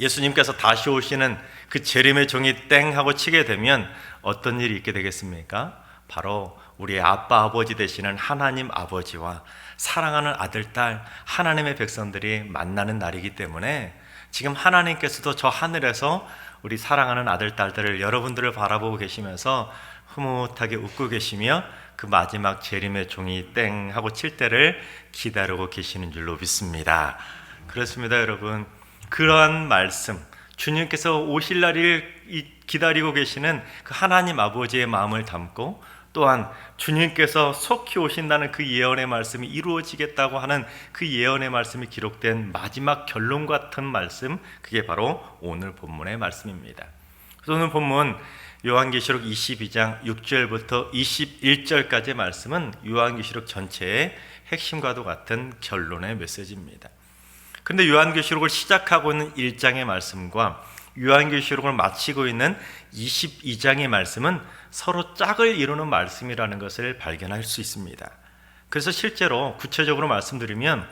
예수님께서 다시 오시는 그 재림의 종이 땡 하고 치게 되면 어떤 일이 있게 되겠습니까? 바로 우리의 아빠 아버지 되시는 하나님 아버지와 사랑하는 아들 딸 하나님의 백성들이 만나는 날이기 때문에 지금 하나님께서도 저 하늘에서 우리 사랑하는 아들 딸들을 여러분들을 바라보고 계시면서 흐뭇하게 웃고 계시며 그 마지막 재림의 종이 땡 하고 칠 때를 기다리고 계시는 줄로 믿습니다. 그렇습니다, 여러분. 그러한 말씀, 주님께서 오실 날을 기다리고 계시는 그 하나님 아버지의 마음을 담고, 또한 주님께서 속히 오신다는 그 예언의 말씀이 이루어지겠다고 하는 그 예언의 말씀이 기록된 마지막 결론 같은 말씀, 그게 바로 오늘 본문의 말씀입니다. 그래서 오늘 본문 요한계시록 22장 6절부터 21절까지의 말씀은 요한계시록 전체의 핵심과도 같은 결론의 메시지입니다. 그런데 요한계시록을 시작하고 있는 1장의 말씀과 요한계시록을 마치고 있는 22장의 말씀은 서로 짝을 이루는 말씀이라는 것을 발견할 수 있습니다. 그래서 실제로 구체적으로 말씀드리면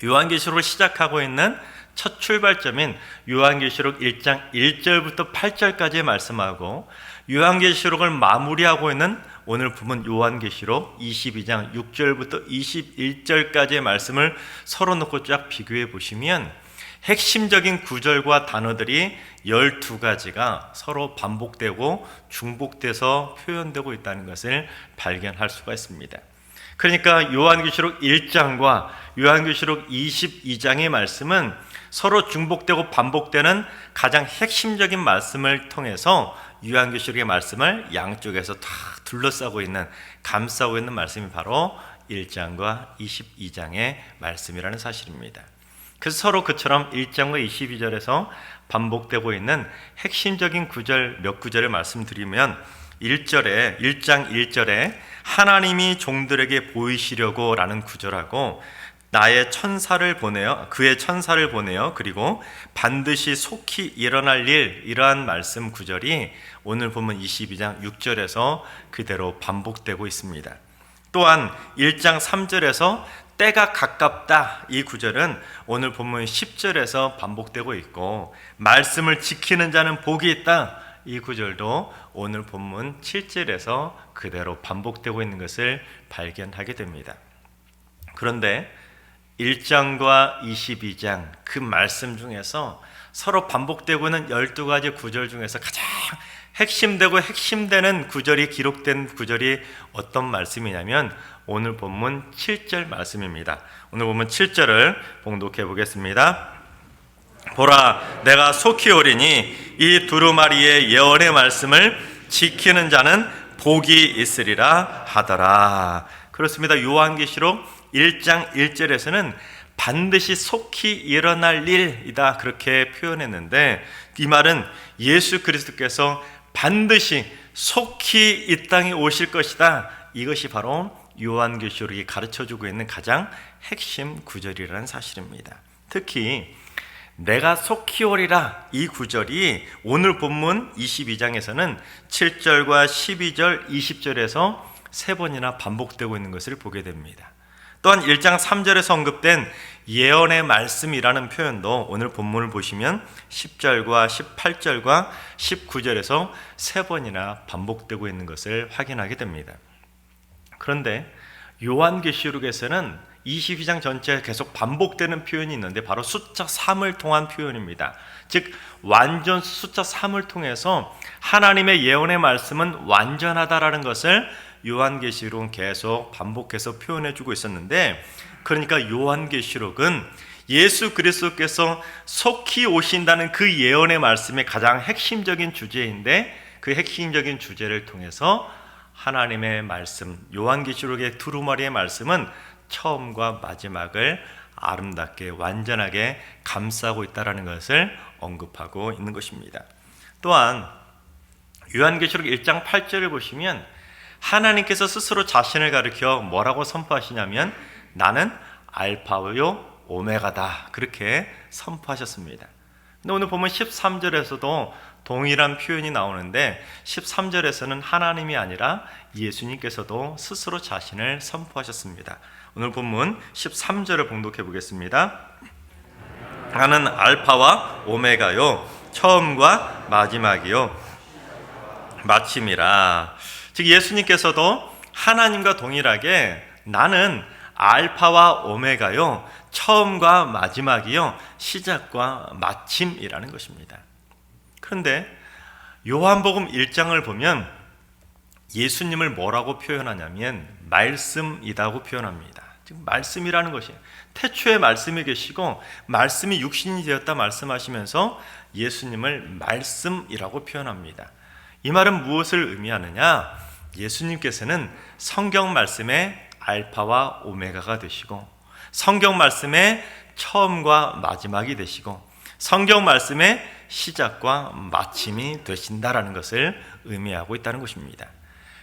요한계시록을 시작하고 있는 첫 출발점인 요한계시록 1장 1절부터 8절까지의 말씀하고 요한계시록을 마무리하고 있는 오늘 본문 요한계시록 22장 6절부터 21절까지의 말씀을 서로 놓고 쫙 비교해 보시면 핵심적인 구절과 단어들이 12가지가 서로 반복되고 중복돼서 표현되고 있다는 것을 발견할 수가 있습니다. 그러니까 요한계시록 1장과 요한계시록 22장의 말씀은 서로 중복되고 반복되는 가장 핵심적인 말씀을 통해서 요한계시록의 말씀을 양쪽에서 다 둘러싸고 있는, 감싸고 있는 말씀이 바로 1장과 22장의 말씀이라는 사실입니다. 그래서 서로 그처럼 1장과 22절에서 반복되고 있는 핵심적인 구절 몇 구절을 말씀드리면 1장 1절에 하나님이 종들에게 보이시려고 라는 구절하고 나의 천사를 보내요, 그의 천사를 보내요, 그리고 반드시 속히 일어날 일, 이러한 말씀 구절이 오늘 보면 22장 6절에서 그대로 반복되고 있습니다. 또한 1장 3절에서 때가 가깝다, 이 구절은 오늘 본문 10절에서 반복되고 있고, 말씀을 지키는 자는 복이 있다, 이 구절도 오늘 본문 7절에서 그대로 반복되고 있는 것을 발견하게 됩니다. 그런데 1장과 22장 그 말씀 중에서 서로 반복되고 있는 12가지 구절 중에서 가장 핵심되고 핵심되는 구절이 기록된 구절이 어떤 말씀이냐면 오늘 본문 7절 말씀입니다. 오늘 본문 7절을 봉독해 보겠습니다. 보라, 내가 속히 오리니 이 두루마리의 예언의 말씀을 지키는 자는 복이 있으리라 하더라. 그렇습니다. 요한계시록 1장 1절에서는 반드시 속히 일어날 일이다, 그렇게 표현했는데 이 말은 예수 그리스도께서 반드시 속히 이 땅에 오실 것이다, 이것이 바로 요한계시록이 가르쳐주고 있는 가장 핵심 구절이라는 사실입니다. 특히 내가 속히 오리라, 이 구절이 오늘 본문 22장에서는 7절과 12절, 20절에서 3번이나 반복되고 있는 것을 보게 됩니다. 또한 1장 3절에서 언급된 예언의 말씀이라는 표현도 오늘 본문을 보시면 10절과 18절과 19절에서 3번이나 반복되고 있는 것을 확인하게 됩니다. 그런데 요한계시록에서는 22장 전체에 계속 반복되는 표현이 있는데 바로 숫자 3을 통한 표현입니다. 즉 완전 숫자 3을 통해서 하나님의 예언의 말씀은 완전하다라는 것을 요한계시록은 계속 반복해서 표현해주고 있었는데, 그러니까 요한계시록은 예수 그리스도께서 속히 오신다는 그 예언의 말씀의 가장 핵심적인 주제인데, 그 핵심적인 주제를 통해서 하나님의 말씀, 요한계시록의 두루마리의 말씀은 처음과 마지막을 아름답게 완전하게 감싸고 있다는 것을 언급하고 있는 것입니다. 또한 요한계시록 1장 8절을 보시면 하나님께서 스스로 자신을 가리켜 뭐라고 선포하시냐면 나는 알파요 오메가다, 그렇게 선포하셨습니다. 근데 오늘 보면 13절에서도 동일한 표현이 나오는데 13절에서는 하나님이 아니라 예수님께서도 스스로 자신을 선포하셨습니다. 오늘 본문 13절을 봉독해 보겠습니다. 나는 알파와 오메가요, 처음과 마지막이요, 마침이라. 즉 예수님께서도 하나님과 동일하게 나는 알파와 오메가요, 처음과 마지막이요, 시작과 마침이라는 것입니다. 그런데 요한복음 1장을 보면 예수님을 뭐라고 표현하냐면 말씀이라고 표현합니다. 지금 말씀이라는 것이 태초에 말씀이 계시고 말씀이 육신이 되었다 말씀하시면서 예수님을 말씀이라고 표현합니다. 이 말은 무엇을 의미하느냐? 예수님께서는 성경 말씀의 알파와 오메가가 되시고 성경 말씀의 처음과 마지막이 되시고 성경 말씀의 시작과 마침이 되신다라는 것을 의미하고 있다는 것입니다.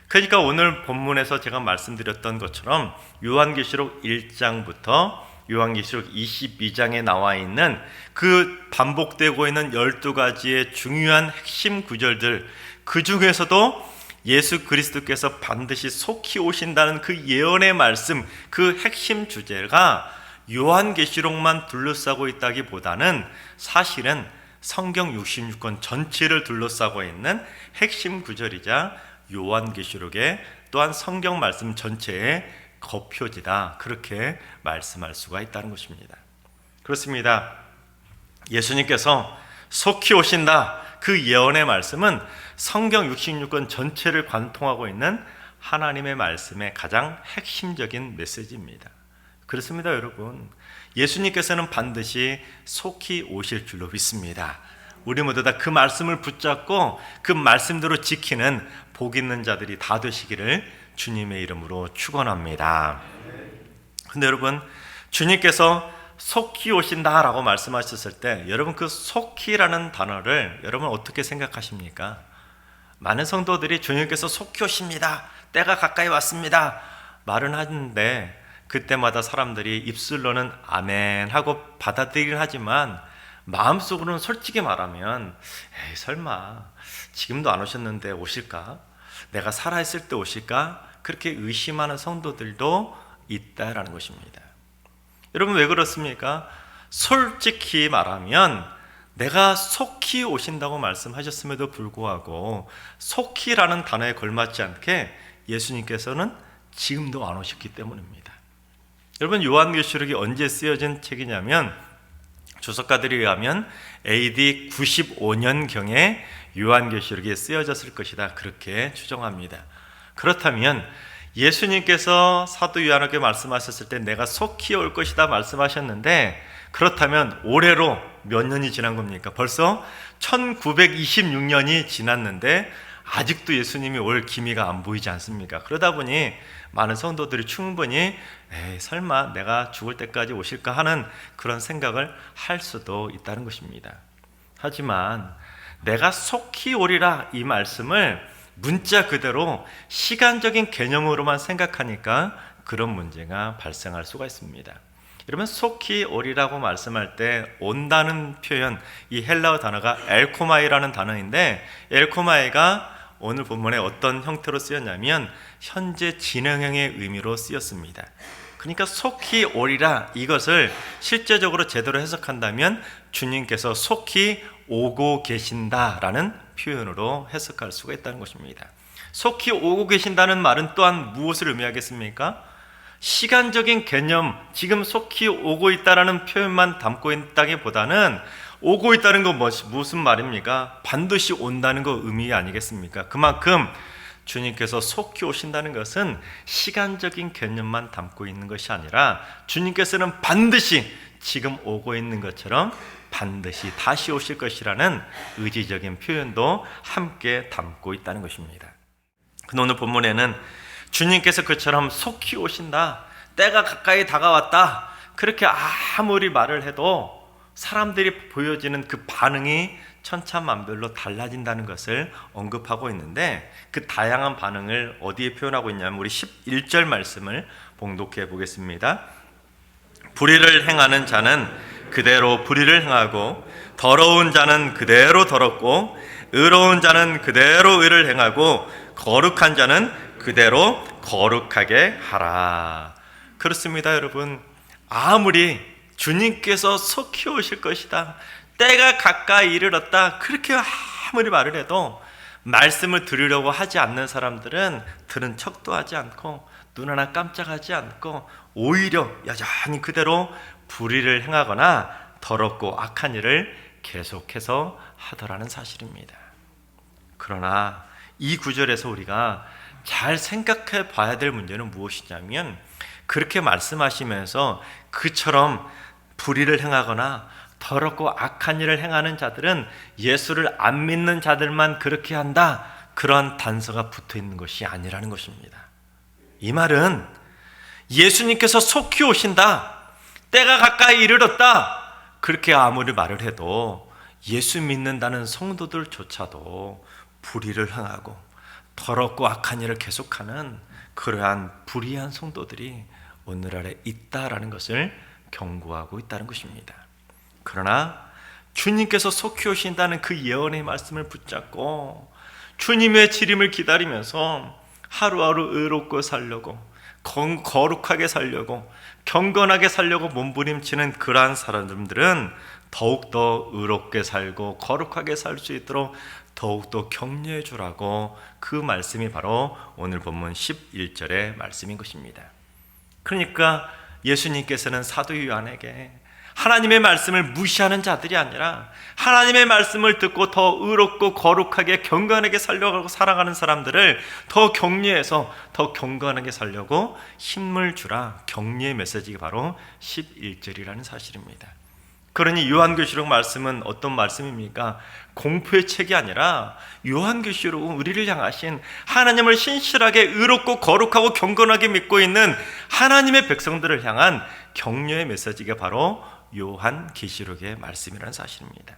그러니까 오늘 본문에서 제가 말씀드렸던 것처럼 요한계시록 1장부터 요한계시록 22장에 나와 있는 그 반복되고 있는 12가지의 중요한 핵심 구절들, 그 중에서도 예수 그리스도께서 반드시 속히 오신다는 그 예언의 말씀, 그 핵심 주제가 요한계시록만 둘러싸고 있다기보다는 사실은 성경 66권 전체를 둘러싸고 있는 핵심 구절이자 요한계시록의 또한 성경 말씀 전체의 겉표지다, 그렇게 말씀할 수가 있다는 것입니다. 그렇습니다. 예수님께서 속히 오신다, 그 예언의 말씀은 성경 66권 전체를 관통하고 있는 하나님의 말씀의 가장 핵심적인 메시지입니다. 그렇습니다, 여러분. 예수님께서는 반드시 속히 오실 줄로 믿습니다. 우리 모두 다 그 말씀을 붙잡고 그 말씀대로 지키는 복 있는 자들이 다 되시기를 주님의 이름으로 축원합니다. 근데 여러분, 주님께서 속히 오신다라고 말씀하셨을 때 여러분 그 속히라는 단어를 여러분 어떻게 생각하십니까? 많은 성도들이 주님께서 속히 오십니다, 때가 가까이 왔습니다 말은 하는데 그때마다 사람들이 입술로는 아멘 하고 받아들이긴 하지만 마음속으로는 솔직히 말하면 에이 설마 지금도 안 오셨는데 오실까? 내가 살아있을 때 오실까? 그렇게 의심하는 성도들도 있다라는 것입니다. 여러분 왜 그렇습니까? 솔직히 말하면 내가 속히 오신다고 말씀하셨음에도 불구하고 속히라는 단어에 걸맞지 않게 예수님께서는 지금도 안 오셨기 때문입니다. 여러분 요한계시록이 언제 쓰여진 책이냐면 주석가들에 의하면 AD 95년경에 요한계시록이 쓰여졌을 것이다, 그렇게 추정합니다. 그렇다면 예수님께서 사도 요한에게 말씀하셨을 때 내가 속히 올 것이다 말씀하셨는데 그렇다면 올해로 몇 년이 지난 겁니까? 벌써 1926년이 지났는데 아직도 예수님이 올 기미가 안 보이지 않습니까? 그러다 보니 많은 성도들이 충분히 에이 설마 내가 죽을 때까지 오실까 하는 그런 생각을 할 수도 있다는 것입니다. 하지만 내가 속히 오리라 이 말씀을 문자 그대로 시간적인 개념으로만 생각하니까 그런 문제가 발생할 수가 있습니다. 여러분 속히 오리라고 말씀할 때 온다는 표현, 이 헬라어 단어가 엘코마이라는 단어인데 엘코마이가 오늘 본문에 어떤 형태로 쓰였냐면 현재 진행형의 의미로 쓰였습니다. 그러니까 속히 오리라 이것을 실제적으로 제대로 해석한다면 주님께서 속히 오고 계신다라는 표현으로 해석할 수가 있다는 것입니다. 속히 오고 계신다는 말은 또한 무엇을 의미하겠습니까? 시간적인 개념, 지금 속히 오고 있다라는 표현만 담고 있다기보다는 오고 있다는 건 무슨 말입니까? 반드시 온다는 거 의미 아니겠습니까? 그만큼 주님께서 속히 오신다는 것은 시간적인 개념만 담고 있는 것이 아니라 주님께서는 반드시 지금 오고 있는 것처럼 반드시 다시 오실 것이라는 의지적인 표현도 함께 담고 있다는 것입니다. 근데 오늘 본문에는 주님께서 그처럼 속히 오신다, 때가 가까이 다가왔다, 그렇게 아무리 말을 해도 사람들이 보여지는 그 반응이 천차만별로 달라진다는 것을 언급하고 있는데 그 다양한 반응을 어디에 표현하고 있냐면 우리 11절 말씀을 봉독해 보겠습니다. 불의를 행하는 자는 그대로 불의를 행하고 더러운 자는 그대로 더럽고 의로운 자는 그대로 의를 행하고 거룩한 자는 그대로 거룩하게 하라. 그렇습니다, 여러분. 아무리 주님께서 속히 오실 것이다, 때가 가까이 이르렀다, 그렇게 아무리 말을 해도 말씀을 들으려고 하지 않는 사람들은 들은 척도 하지 않고 눈 하나 깜짝하지 않고 오히려 여전히 그대로 불의를 행하거나 더럽고 악한 일을 계속해서 하더라는 사실입니다. 그러나 이 구절에서 우리가 잘 생각해 봐야 될 문제는 무엇이냐면, 그렇게 말씀하시면서 그처럼 불의를 행하거나 더럽고 악한 일을 행하는 자들은 예수를 안 믿는 자들만 그렇게 한다, 그런 단서가 붙어 있는 것이 아니라는 것입니다. 이 말은 예수님께서 속히 오신다, 때가 가까이 이르렀다, 그렇게 아무리 말을 해도 예수 믿는다는 성도들조차도 불의를 행하고 더럽고 악한 일을 계속하는 그러한 불의한 성도들이 오늘날에 있다라는 것을 경고하고 있다는 것입니다. 그러나 주님께서 속히 오신다는 그 예언의 말씀을 붙잡고 주님의 재림을 기다리면서 하루하루 의롭고 살려고, 거룩하게 살려고, 경건하게 살려고 몸부림치는 그러한 사람들은 더욱더 의롭게 살고 거룩하게 살 수 있도록 더욱더 격려해 주라고, 그 말씀이 바로 오늘 본문 11절의 말씀인 것입니다. 그러니까 예수님께서는 사도 요한에게 하나님의 말씀을 무시하는 자들이 아니라 하나님의 말씀을 듣고 더 의롭고 거룩하게 경건하게 살려고 살아가는 사람들을 더 격려해서 더 경건하게 살려고 힘을 주라, 격려의 메시지가 바로 11절이라는 사실입니다. 그러니 요한계시록 말씀은 어떤 말씀입니까? 공포의 책이 아니라 요한계시록은 우리를 향하신, 하나님을 신실하게 의롭고 거룩하고 경건하게 믿고 있는 하나님의 백성들을 향한 격려의 메시지가 바로 요한계시록의 말씀이라는 사실입니다.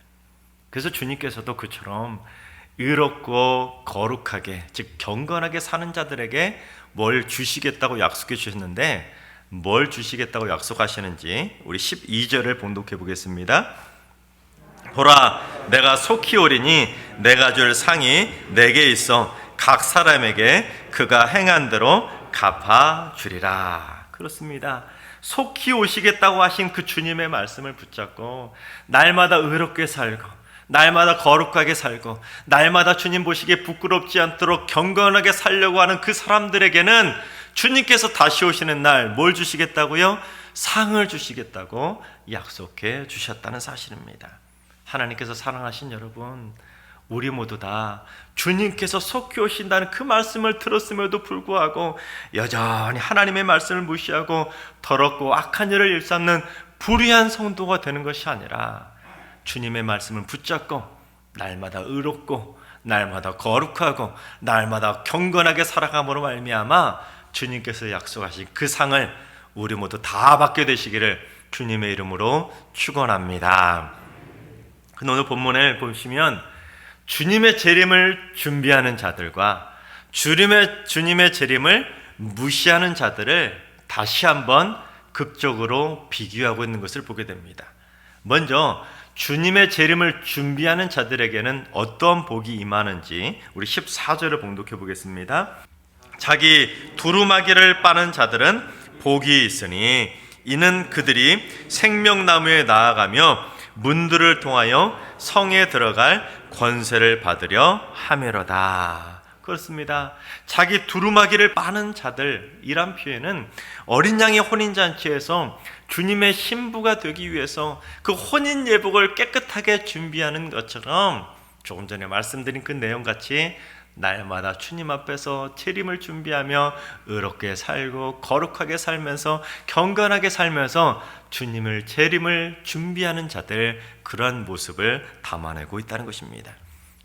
그래서 주님께서도 그처럼 의롭고 거룩하게, 즉 경건하게 사는 자들에게 뭘 주시겠다고 약속해 주셨는데, 뭘 주시겠다고 약속하시는지 우리 12절을 봉독해 보겠습니다. 보라, 내가 속히 오리니 내가 줄 상이 내게 있어 각 사람에게 그가 행한 대로 갚아 주리라. 그렇습니다. 속히 오시겠다고 하신 그 주님의 말씀을 붙잡고 날마다 의롭게 살고 날마다 거룩하게 살고 날마다 주님 보시기에 부끄럽지 않도록 경건하게 살려고 하는 그 사람들에게는 주님께서 다시 오시는 날 뭘 주시겠다고요? 상을 주시겠다고 약속해 주셨다는 사실입니다. 하나님께서 사랑하신 여러분, 우리 모두 다 주님께서 속히 오신다는 그 말씀을 들었음에도 불구하고 여전히 하나님의 말씀을 무시하고 더럽고 악한 일을 일삼는 불의한 성도가 되는 것이 아니라 주님의 말씀을 붙잡고 날마다 의롭고 날마다 거룩하고 날마다 경건하게 살아감으로 말미암아 주님께서 약속하신 그 상을 우리 모두 다 받게 되시기를 주님의 이름으로 축원합니다. 오늘 본문을 보시면 주님의 재림을 준비하는 자들과 주님의 재림을 무시하는 자들을 다시 한번 극적으로 비교하고 있는 것을 보게 됩니다. 먼저 주님의 재림을 준비하는 자들에게는 어떤 복이 임하는지 우리 14절을 봉독해 보겠습니다. 자기 두루마기를 빠는 자들은 복이 있으니 이는 그들이 생명나무에 나아가며 문들을 통하여 성에 들어갈 권세를 받으려 함이로다. 그렇습니다. 자기 두루마기를 빠는 자들이란 표현은 어린 양의 혼인잔치에서 주님의 신부가 되기 위해서 그 혼인 예복을 깨끗하게 준비하는 것처럼 조금 전에 말씀드린 그 내용같이 날마다 주님 앞에서 재림을 준비하며 의롭게 살고 거룩하게 살면서 경건하게 살면서 주님을 재림을 준비하는 자들, 그러한 모습을 담아내고 있다는 것입니다.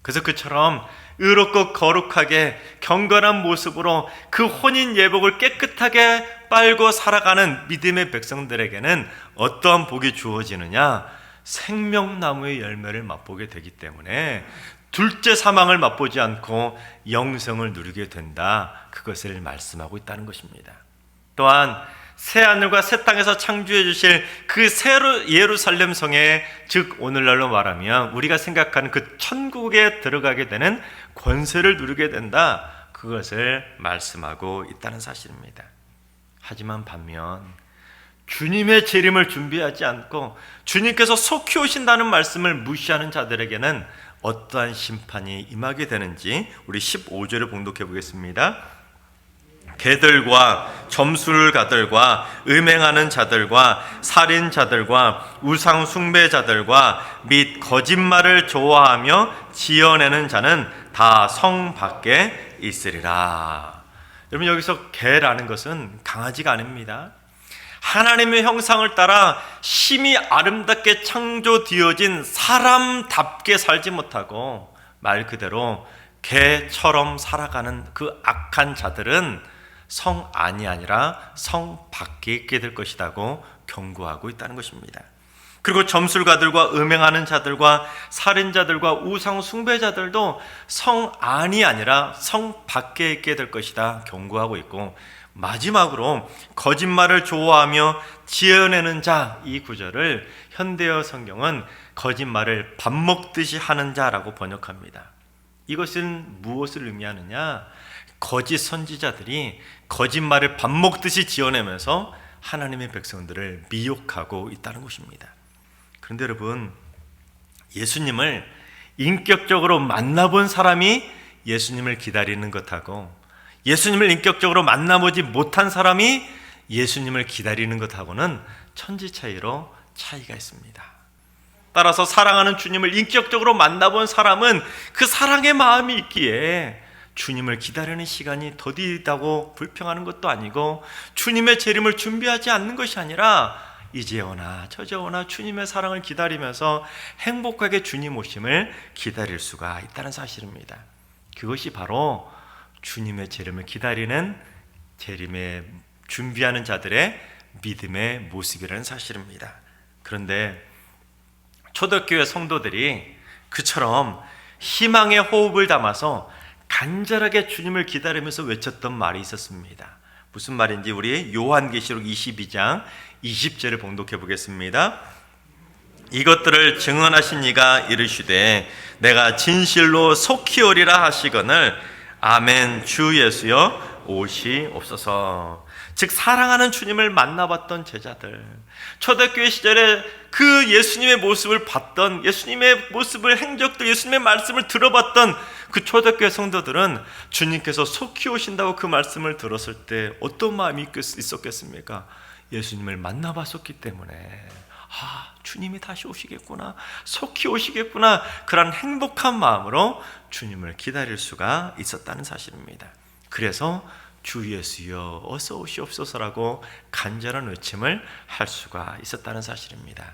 그래서 그처럼 의롭고 거룩하게 경건한 모습으로 그 혼인 예복을 깨끗하게 빨고 살아가는 믿음의 백성들에게는 어떠한 복이 주어지느냐? 생명나무의 열매를 맛보게 되기 때문에 둘째 사망을 맛보지 않고 영생을 누리게 된다, 그것을 말씀하고 있다는 것입니다. 또한 새하늘과 새 땅에서 창조해 주실 그 새로 예루살렘 성에, 즉 오늘날로 말하면 우리가 생각하는 그 천국에 들어가게 되는 권세를 누리게 된다, 그것을 말씀하고 있다는 사실입니다. 하지만 반면 주님의 재림을 준비하지 않고 주님께서 속히 오신다는 말씀을 무시하는 자들에게는 어떠한 심판이 임하게 되는지 우리 15절을 봉독해 보겠습니다. 개들과 점술가들과 음행하는 자들과 살인자들과 우상 숭배자들과 및 거짓말을 좋아하며 지어내는 자는 다 성 밖에 있으리라. 여러분, 여기서 개라는 것은 강아지가 아닙니다. 하나님의 형상을 따라 심히 아름답게 창조되어진 사람답게 살지 못하고 말 그대로 개처럼 살아가는 그 악한 자들은 성 안이 아니라 성 밖에 있게 될 것이라고 경고하고 있다는 것입니다. 그리고 점술가들과 음행하는 자들과 살인자들과 우상 숭배자들도 성 안이 아니라 성 밖에 있게 될 것이다 경고하고 있고, 마지막으로 거짓말을 좋아하며 지어내는 자, 이 구절을 현대어 성경은 거짓말을 밥 먹듯이 하는 자라고 번역합니다. 이것은 무엇을 의미하느냐? 거짓 선지자들이 거짓말을 밥 먹듯이 지어내면서 하나님의 백성들을 미혹하고 있다는 것입니다. 그런데 여러분, 예수님을 인격적으로 만나본 사람이 예수님을 기다리는 것하고 예수님을 인격적으로 만나보지 못한 사람이 예수님을 기다리는 것하고는 천지 차이로 차이가 있습니다. 따라서 사랑하는 주님을 인격적으로 만나본 사람은 그 사랑의 마음이 있기에 주님을 기다리는 시간이 더디다고 불평하는 것도 아니고, 주님의 재림을 준비하지 않는 것이 아니라 이제 오나 저제 오나 주님의 사랑을 기다리면서 행복하게 주님 오심을 기다릴 수가 있다는 사실입니다. 그것이 바로 주님의 재림을 기다리는, 재림에 준비하는 자들의 믿음의 모습이라는 사실입니다. 그런데 초대교회 성도들이 그처럼 희망의 호흡을 담아서 간절하게 주님을 기다리면서 외쳤던 말이 있었습니다. 무슨 말인지 우리 요한계시록 22장 20절을 봉독해 보겠습니다. 이것들을 증언하신 이가 이르시되 내가 진실로 속히 오리라 하시거늘 아멘. 주 예수여 오시옵소서. 즉, 사랑하는 주님을 만나봤던 제자들, 초대교회 시절에 그 예수님의 모습을 봤던, 예수님의 모습을, 행적들, 예수님의 말씀을 들어봤던 그 초대교회 성도들은 주님께서 속히 오신다고 그 말씀을 들었을 때 어떤 마음이 있었겠습니까? 예수님을 만나봤었기 때문에 주님이 다시 오시겠구나, 속히 오시겠구나, 그런 행복한 마음으로 주님을 기다릴 수가 있었다는 사실입니다. 그래서 주 예수여 어서 오시옵소서라고 간절한 외침을 할 수가 있었다는 사실입니다.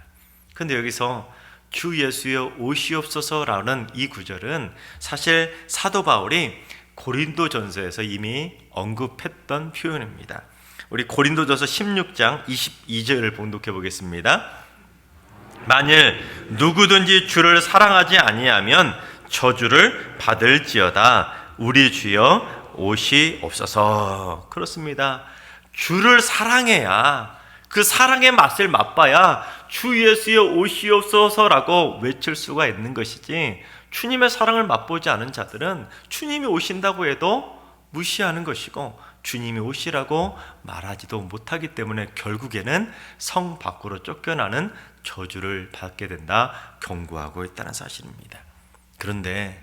그런데 여기서 주 예수여 오시옵소서라는 이 구절은 사실 사도 바울이 고린도전서에서 이미 언급했던 표현입니다. 우리 고린도전서 16장 22절을 봉독해 보겠습니다. 만일 누구든지 주를 사랑하지 아니하면 저주를 받을지어다. 우리 주여 오시옵소서. 그렇습니다. 주를 사랑해야, 그 사랑의 맛을 맛봐야 주 예수여 오시옵소서라고 외칠 수가 있는 것이지, 주님의 사랑을 맛보지 않은 자들은 주님이 오신다고 해도 무시하는 것이고 주님이 오시라고 말하지도 못하기 때문에 결국에는 성 밖으로 쫓겨나는 저주를 받게 된다 경고하고 있다는 사실입니다. 그런데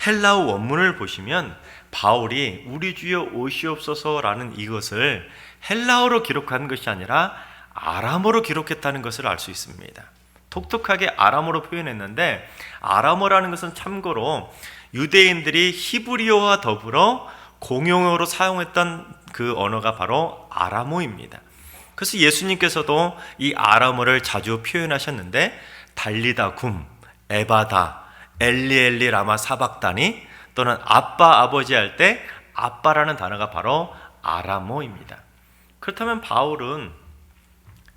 헬라어 원문을 보시면 바울이 우리 주여 오시옵소서라는 이것을 헬라어로 기록한 것이 아니라 아람어로 기록했다는 것을 알 수 있습니다. 독특하게 아람어로 표현했는데, 아람어라는 것은 참고로 유대인들이 히브리어와 더불어 공용어로 사용했던 그 언어가 바로 아람어입니다. 그래서 예수님께서도 이 아람어를 자주 표현하셨는데, 달리다 굼, 에바다, 엘리 라마 사박다니, 또는 아빠 아버지 할 때 아빠라는 단어가 바로 아람어입니다. 그렇다면 바울은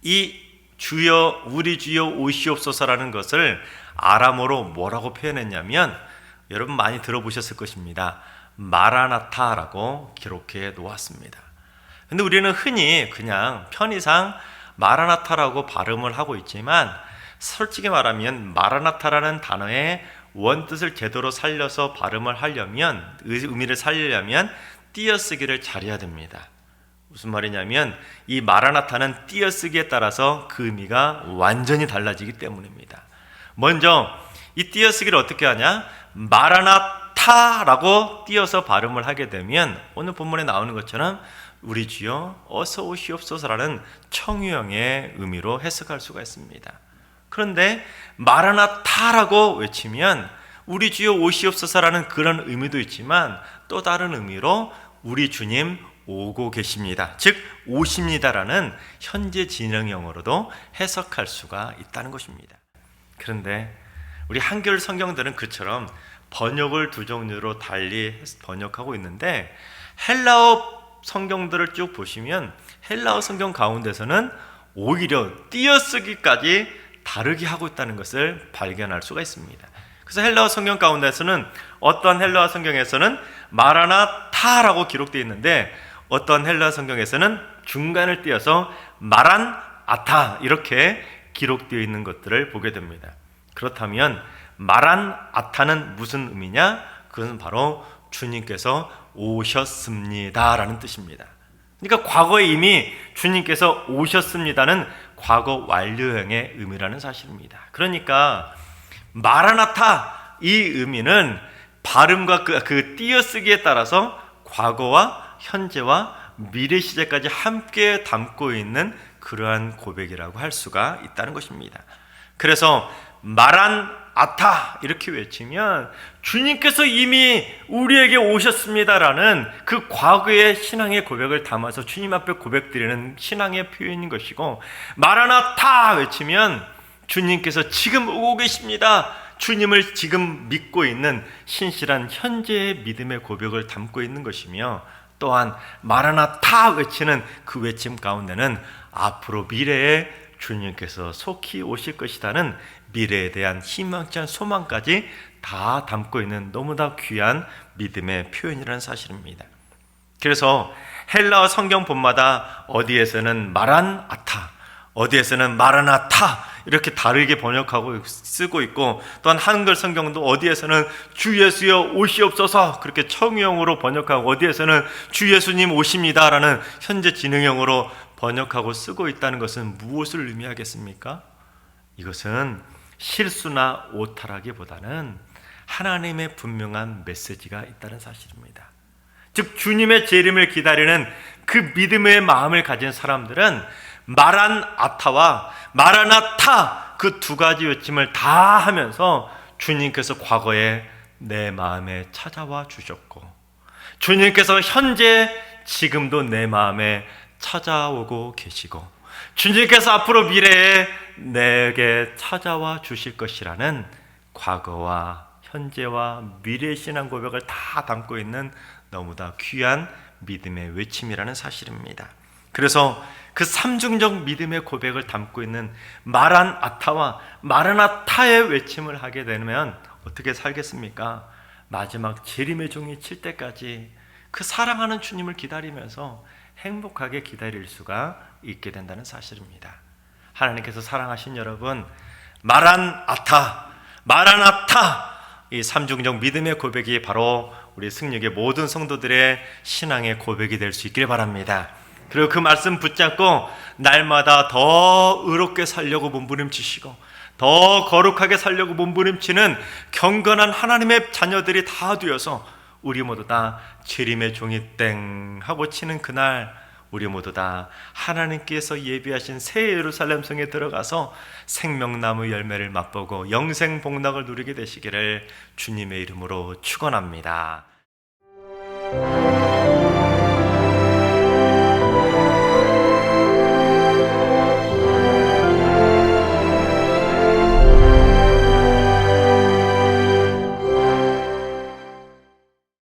이 주여 우리 주여 오시옵소서라는 것을 아람어로 뭐라고 표현했냐면, 여러분 많이 들어보셨을 것입니다. 마라나타라고 기록해 놓았습니다. 근데 우리는 흔히 그냥 편의상 마라나타라고 발음을 하고 있지만, 솔직히 말하면 마라나타라는 단어의 원뜻을 제대로 살려서 발음을 하려면, 의미를 살리려면 띄어쓰기를 잘해야 됩니다. 무슨 말이냐면 이 마라나타는 띄어쓰기에 따라서 그 의미가 완전히 달라지기 때문입니다. 먼저 이 띄어쓰기를 어떻게 하냐? 마라나타라고 띄어서 발음을 하게 되면 오늘 본문에 나오는 것처럼 우리 주여 어서 오시옵소서라는 청유형의 의미로 해석할 수가 있습니다. 그런데 마라나타라고 외치면 우리 주여 오시옵소서라는 그런 의미도 있지만 또 다른 의미로 우리 주님 오고 계십니다, 즉 오십니다라는 현재 진행형으로도 해석할 수가 있다는 것입니다. 그런데 우리 한글 성경들은 그처럼 번역을 두 종류로 달리 번역하고 있는데 헬라어 성경들을 쭉 보시면 헬라어 성경 가운데서는 오히려 띄어쓰기까지 다르게 하고 있다는 것을 발견할 수가 있습니다. 그래서 헬라어 성경 가운데서는 어떤 헬라어 성경에서는 마라나타라고 기록되어 있는데 어떤 헬라어 성경에서는 중간을 띄어서 마란아타 이렇게 기록되어 있는 것들을 보게 됩니다. 그렇다면 마란아타는 무슨 의미냐? 그것은 바로 주님께서 오셨습니다라는 뜻입니다. 그러니까 과거에 이미 주님께서 오셨습니다는 과거 완료형의 의미라는 사실입니다. 그러니까 마라나타 이 의미는 발음과 그 띄어쓰기에 따라서 과거와 현재와 미래 시제까지 함께 담고 있는 그러한 고백이라고 할 수가 있다는 것입니다. 그래서 마란아타 이렇게 외치면 주님께서 이미 우리에게 오셨습니다라는 그 과거의 신앙의 고백을 담아서 주님 앞에 고백드리는 신앙의 표현인 것이고, 마라나타 외치면 주님께서 지금 오고 계십니다, 주님을 지금 믿고 있는 신실한 현재의 믿음의 고백을 담고 있는 것이며, 또한 마라나타 외치는 그 외침 가운데는 앞으로 미래에 주님께서 속히 오실 것이라는 미래에 대한 희망찬 소망까지 다 담고 있는 너무나 귀한 믿음의 표현이라는 사실입니다. 그래서 헬라어 성경 본마다 어디에서는 마란아타, 어디에서는 마라나타 이렇게 다르게 번역하고 쓰고 있고, 또한 한글 성경도 어디에서는 주 예수여 오시옵소서 그렇게 청유형으로 번역하고, 어디에서는 주 예수님 오십니다라는 현재 진행형으로 번역하고 쓰고 있다는 것은 무엇을 의미하겠습니까? 이것은 실수나 오타라기보다는 하나님의 분명한 메시지가 있다는 사실입니다. 즉 주님의 재림을 기다리는 그 믿음의 마음을 가진 사람들은 마란아타와 마라나타 그 두 가지 외침을 다 하면서 주님께서 과거에 내 마음에 찾아와 주셨고, 주님께서 현재 지금도 내 마음에 찾아오고 계시고, 주님께서 앞으로 미래에 내게 찾아와 주실 것이라는 과거와 현재와 미래의 신앙 고백을 다 담고 있는 너무나 귀한 믿음의 외침이라는 사실입니다. 그래서 그 삼중적 믿음의 고백을 담고 있는 마란아타와 마라나타의 외침을 하게 되면 어떻게 살겠습니까? 마지막 재림의 종이 칠 때까지 그 사랑하는 주님을 기다리면서 행복하게 기다릴 수가 있게 된다는 사실입니다. 하나님께서 사랑하신 여러분, 마란아타, 마라나타 이 삼중적 믿음의 고백이 바로 우리 승력의 모든 성도들의 신앙의 고백이 될 수 있길 바랍니다. 그리고 그 말씀 붙잡고 날마다 더 의롭게 살려고 몸부림치시고 더 거룩하게 살려고 몸부림치는 경건한 하나님의 자녀들이 다 되어서 우리 모두 다 재림의 종이 땡 하고 치는 그날 우리 모두 다 하나님께서 예비하신 새 예루살렘 성에 들어가서 생명나무 열매를 맛보고 영생 복락을 누리게 되시기를 주님의 이름으로 축원합니다.